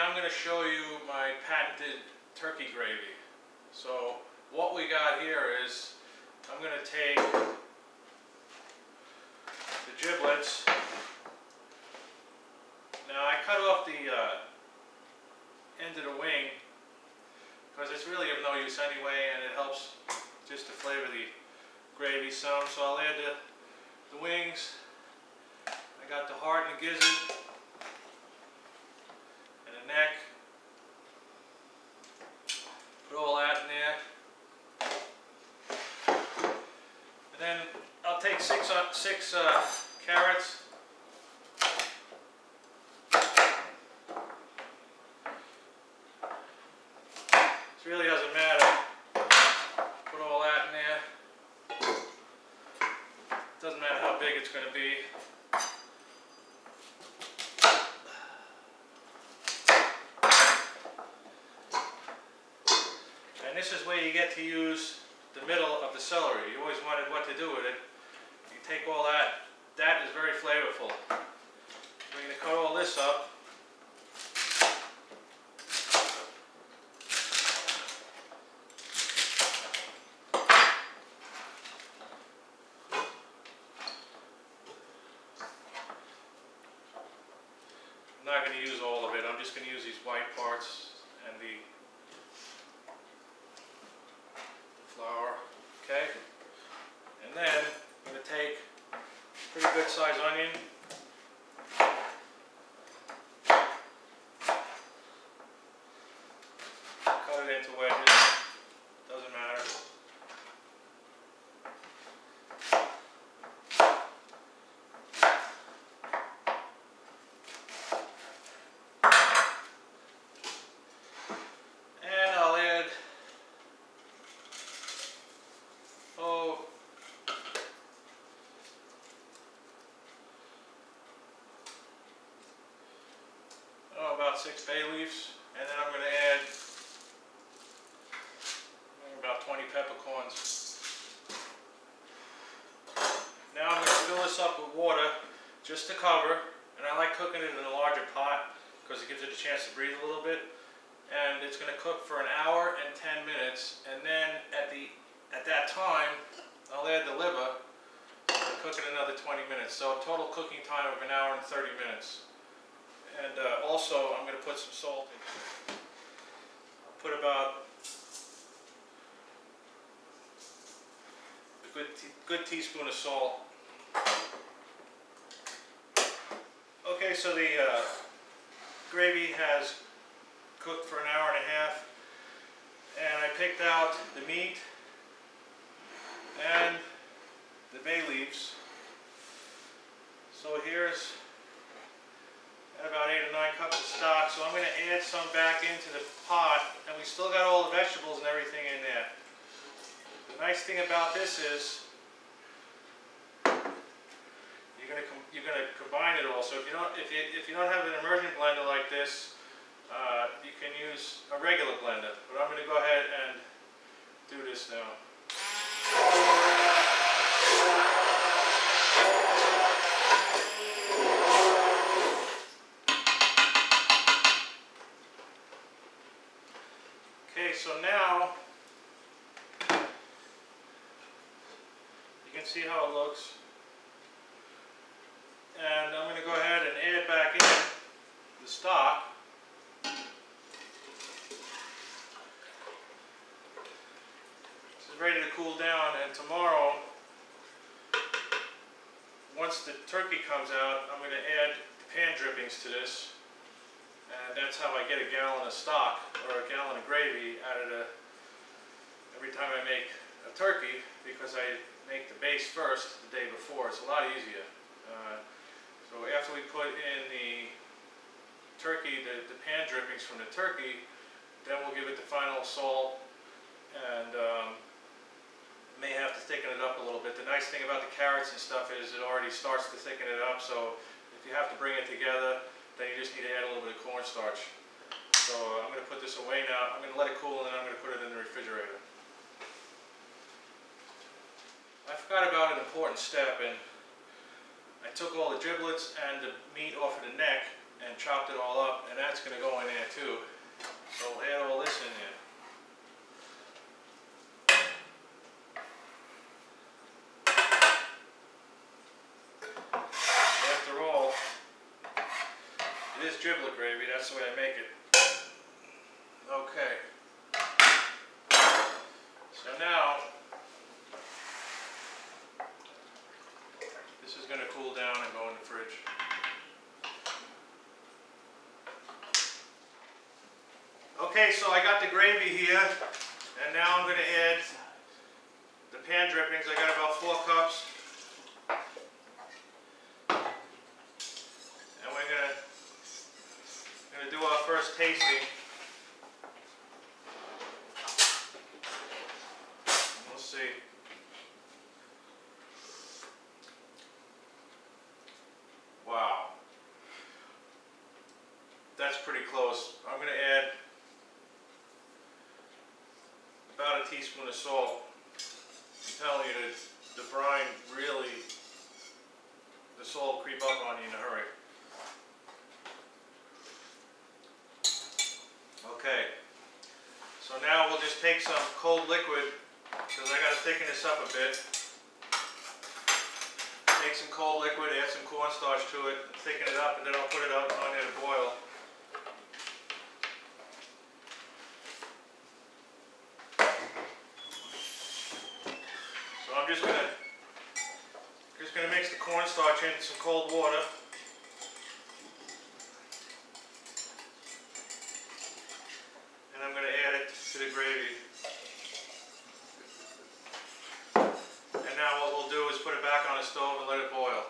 I'm going to show you my patented turkey gravy. So what we got here is, I'm going to take the giblets. Now I cut off the end of the wing because it's really of no use anyway, and it helps just to flavor the gravy some. So I'll add the wings. I got the heart and the gizzard and the neck. Put all that in there. And then I'll take six carrots. This really doesn't matter. Put all that in there. Doesn't matter how big it's going to be. And this is where you get to use the middle of the celery. You always wondered what to do with it. You take all that. That is very flavorful. We're going to cut all this up. I'm not going to use all of it. I'm just going to use these white parts and the flour. Okay? And then I'm going to take a pretty good sized onion. Cut it into wedges. Doesn't matter. About 6 bay leaves, and then I'm going to add about 20 peppercorns. Now I'm going to fill this up with water just to cover, and I like cooking it in a larger pot because it gives it a chance to breathe a little bit. And it's going to cook for 1 hour and 10 minutes, and then at that time I'll add the liver and cook it another 20 minutes. So a total cooking time of 1 hour and 30 minutes. And also, I'm going to put some salt in. I'll put about a good teaspoon of salt. Okay, so the gravy has cooked for 1 hour and a half, and I picked out the meat and the bay leaves. So here's about 8 or 9 cups of stock, so I'm going to add some back into the pot, and we still got all the vegetables and everything in there. The nice thing about this is you're going to combine it all. So if you don't have an immersion blender like this, you can use a regular blender. But I'm going to go ahead and do this now. Okay, so now you can see how it looks, and I'm going to go ahead and add back in the stock. This is ready to cool down, and tomorrow, once the turkey comes out, I'm going to add pan drippings to this. And that's how I get a gallon of stock or a gallon of gravy out of every time I make a turkey, because I make the base first the day before. It's a lot easier. So after we put in the turkey, the pan drippings from the turkey, then we'll give it the final salt, and may have to thicken it up a little bit. The nice thing about the carrots and stuff is it already starts to thicken it up, so if you have to bring it together, then you just need to add a little bit of cornstarch. So I'm going to put this away now. I'm going to let it cool, and then I'm going to put it in the refrigerator. I forgot about an important step, and I took all the giblets and the meat off of the neck, and chopped it all up, and that's going to go in there too. So we'll add all this in there. After all, it is giblet gravy, that's the way I make it. Okay. So now, this is going to cool down and go in the fridge. Okay, so I got the gravy here, and now I'm going to add the pan drippings. I got about 4 cups. And we're going to do our first tasting. We'll see. Wow. That's pretty close. I'm going to add about a teaspoon of salt. I'm telling you, the brine really, the salt will creep up on you in a hurry. Okay, so now we'll just take some cold liquid, because I got to thicken this up a bit. Take some cold liquid, add some cornstarch to it, thicken it up, and then I'll put it out on there to boil. I'm just gonna mix the cornstarch in some cold water. And I'm gonna add it to the gravy. And now what we'll do is put it back on the stove and let it boil.